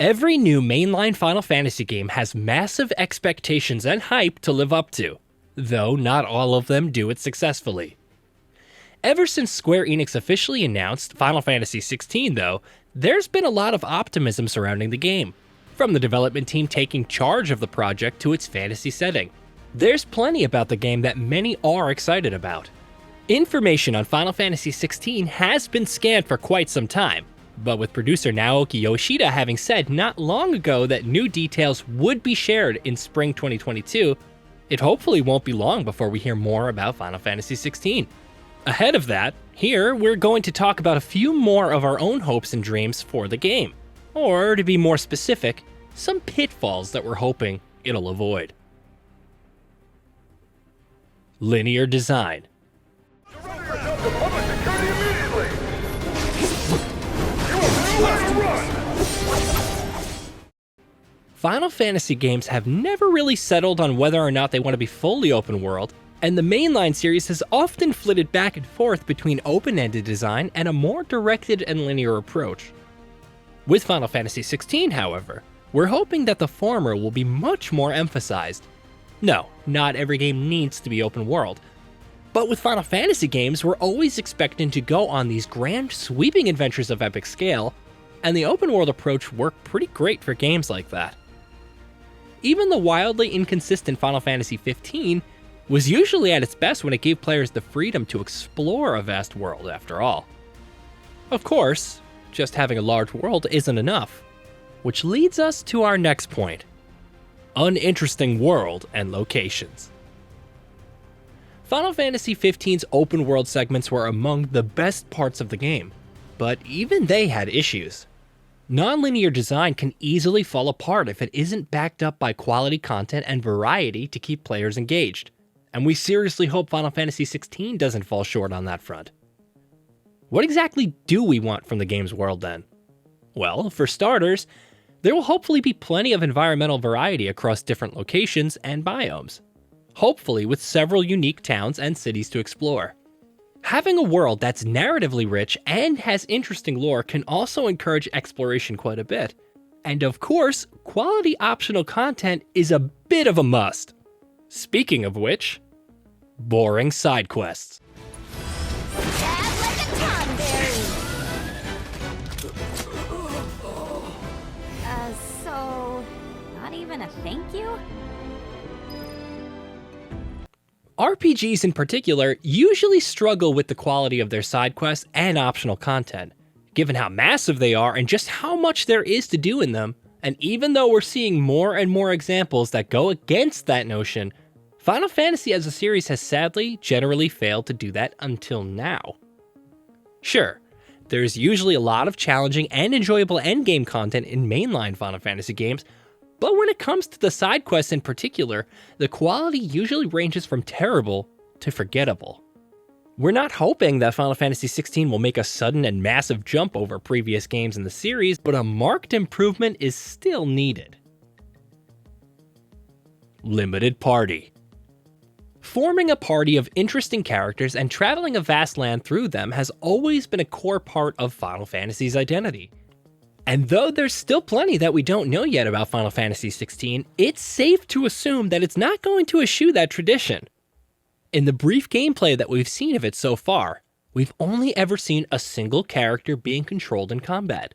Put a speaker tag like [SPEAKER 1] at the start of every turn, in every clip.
[SPEAKER 1] Every new mainline Final Fantasy game has massive expectations and hype to live up to, though not all of them do it successfully. Ever since Square Enix officially announced Final Fantasy XVI though, there's been a lot of optimism surrounding the game, from the development team taking charge of the project to its fantasy setting. There's plenty about the game that many are excited about. Information on Final Fantasy XVI has been scant for quite some time, but with producer Naoki Yoshida having said not long ago that new details would be shared in spring 2022, it hopefully won't be long before we hear more about Final Fantasy XVI. Ahead of that, here we're going to talk about a few more of our own hopes and dreams for the game, or to be more specific, some pitfalls that we're hoping it'll avoid. Linear design. Final Fantasy games have never really settled on whether or not they want to be fully open world, and the mainline series has often flitted back and forth between open-ended design and a more directed and linear approach. With Final Fantasy XVI, however, we're hoping that the former will be much more emphasized. No, not every game needs to be open world, but with Final Fantasy games, we're always expecting to go on these grand, sweeping adventures of epic scale, and the open world approach worked pretty great for games like that. Even the wildly inconsistent Final Fantasy XV was usually at its best when it gave players the freedom to explore a vast world after all. Of course, just having a large world isn't enough, which leads us to our next point: uninteresting world and locations. Final Fantasy XV's open world segments were among the best parts of the game, but even they had issues. Non-linear design can easily fall apart if it isn't backed up by quality content and variety to keep players engaged, and we seriously hope Final Fantasy XVI doesn't fall short on that front. What exactly do we want from the game's world then? Well, for starters, there will hopefully be plenty of environmental variety across different locations and biomes, hopefully with several unique towns and cities to explore. Having a world that's narratively rich and has interesting lore can also encourage exploration quite a bit. And of course, quality optional content is a bit of a must. Speaking of which, boring side quests.
[SPEAKER 2] Stab like a tonberry. So, not even a thank you?
[SPEAKER 1] RPGs in particular usually struggle with the quality of their side quests and optional content, given how massive they are and just how much there is to do in them. And even though we're seeing more and more examples that go against that notion, Final Fantasy as a series has sadly generally failed to do that until now. Sure, there's usually a lot of challenging and enjoyable endgame content in mainline Final Fantasy games, but when it comes to the side quests in particular, the quality usually ranges from terrible to forgettable. We're not hoping that Final Fantasy XVI will make a sudden and massive jump over previous games in the series, but a marked improvement is still needed. Limited party. Forming a party of interesting characters and traveling a vast land through them has always been a core part of Final Fantasy's identity. And though there's still plenty that we don't know yet about Final Fantasy XVI, it's safe to assume that it's not going to eschew that tradition. In the brief gameplay that we've seen of it so far, we've only ever seen a single character being controlled in combat,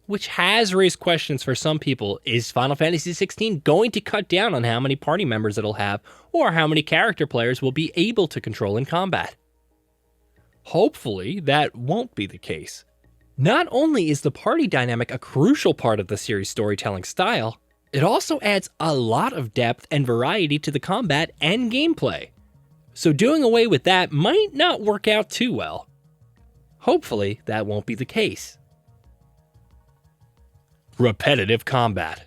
[SPEAKER 1] which has raised questions for some people. Is Final Fantasy XVI going to cut down on how many party members it'll have, or how many character players will be able to control in combat? Hopefully, that won't be the case. Not only is the party dynamic a crucial part of the series' storytelling style, it also adds a lot of depth and variety to the combat and gameplay. So doing away with that might not work out too well. Hopefully, that won't be the case. Repetitive combat.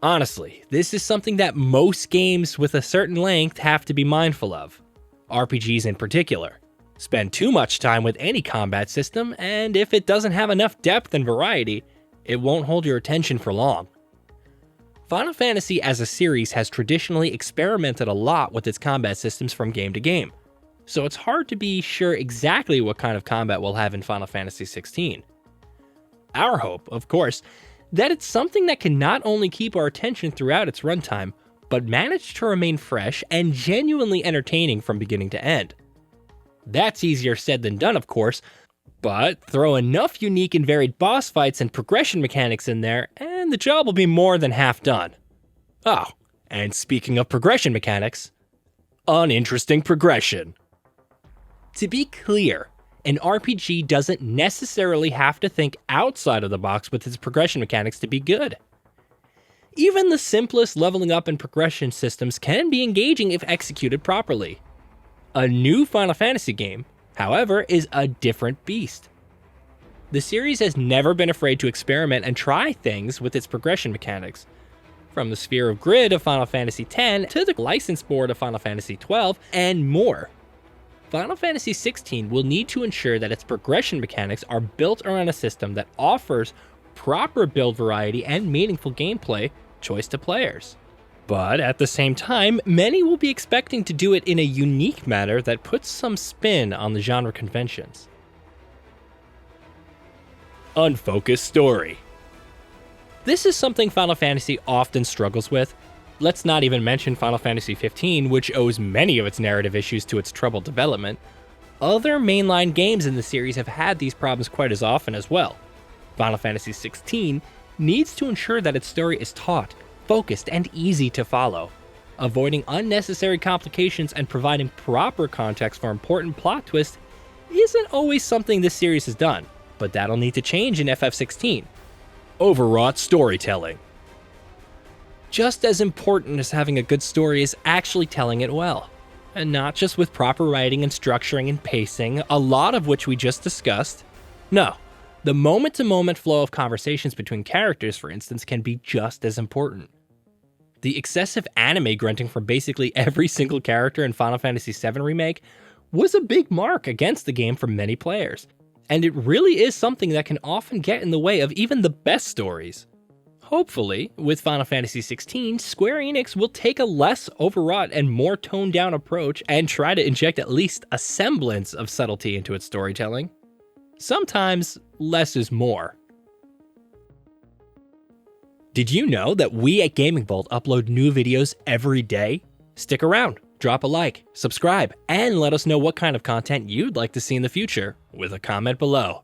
[SPEAKER 1] Honestly, this is something that most games with a certain length have to be mindful of. RPGs in particular. Spend too much time with any combat system, and if it doesn't have enough depth and variety, it won't hold your attention for long. Final Fantasy as a series has traditionally experimented a lot with its combat systems from game to game, so it's hard to be sure exactly what kind of combat we'll have in Final Fantasy XVI. Our hope, of course, that it's something that can not only keep our attention throughout its runtime, but manage to remain fresh and genuinely entertaining from beginning to end. That's easier said than done, of course, but throw enough unique and varied boss fights and progression mechanics in there, and the job will be more than half done. Oh, and speaking of progression mechanics, uninteresting progression. To be clear, an RPG doesn't necessarily have to think outside of the box with its progression mechanics to be good. Even the simplest leveling up and progression systems can be engaging if executed properly. A new Final Fantasy game, however, is a different beast. The series has never been afraid to experiment and try things with its progression mechanics. From the sphere of grid of Final Fantasy X to the license board of Final Fantasy XII, and more. Final Fantasy XVI will need to ensure that its progression mechanics are built around a system that offers proper build variety and meaningful gameplay choice to players. But at the same time, many will be expecting to do it in a unique manner that puts some spin on the genre conventions. Unfocused story. This is something Final Fantasy often struggles with. Let's not even mention Final Fantasy XV, which owes many of its narrative issues to its troubled development. Other mainline games in the series have had these problems quite as often as well. Final Fantasy XVI needs to ensure that its story is taut, focused, and easy to follow. Avoiding unnecessary complications and providing proper context for important plot twists isn't always something this series has done, but that'll need to change in FF16. Overwrought storytelling. Just as important as having a good story is actually telling it well. And not just with proper writing and structuring and pacing, a lot of which we just discussed. No, the moment-to-moment flow of conversations between characters, for instance, can be just as important. The excessive anime grunting from basically every single character in Final Fantasy VII Remake was a big mark against the game for many players, and it really is something that can often get in the way of even the best stories. Hopefully, with Final Fantasy XVI, Square Enix will take a less overwrought and more toned down approach and try to inject at least a semblance of subtlety into its storytelling. Sometimes, less is more. Did you know that we at GamingBolt upload new videos every day? Stick around, drop a like, subscribe, and let us know what kind of content you'd like to see in the future with a comment below.